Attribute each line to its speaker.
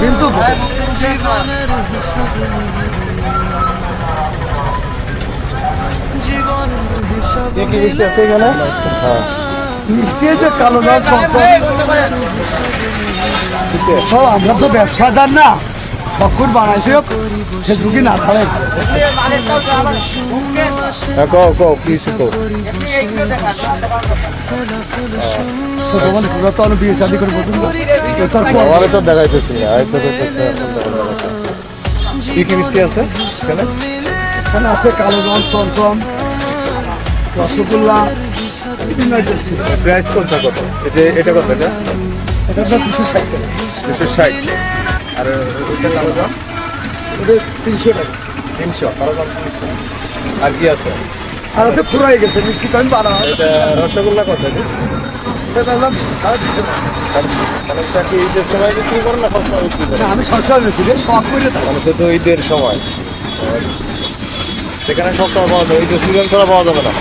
Speaker 1: কিন্তু মিষ্টি আছে এখানে, মিষ্টি আছে কালো দাম সব। আমরা তো ব্যবসাদার না, সবকুট বানাইছি ফেসবুকে না ছাড়ে। তো বিয়ে শাদি করে তো দেখাইতেছি। কি কি মিষ্টি আছে এখানে? আছে কালো দাম, চমচম, রসগোল্লা, প্রাইস কোনটা কত? এটা কত? এটা 260 টাকা। 260। আর ওইটা কালো দাম? ওটা 300 টাকা। 300 কালো দাম 300। আর কি আছে? আর আছে ফুরাই গেছে মিষ্টি তো আমি বানাবো। এটা রসগোল্লা কত? এটা দাম 250 টাকা। মানে কি ঈদের সময় বিক্রি করেন না সবসময় বিক্রি করেন? আমি সবসময় বেশি শখ করে মানে তো ঈদের সময় সেখানে সবসময় পাওয়া যায়, ঈদের সিজন ছাড়া পাওয়া যাবে না।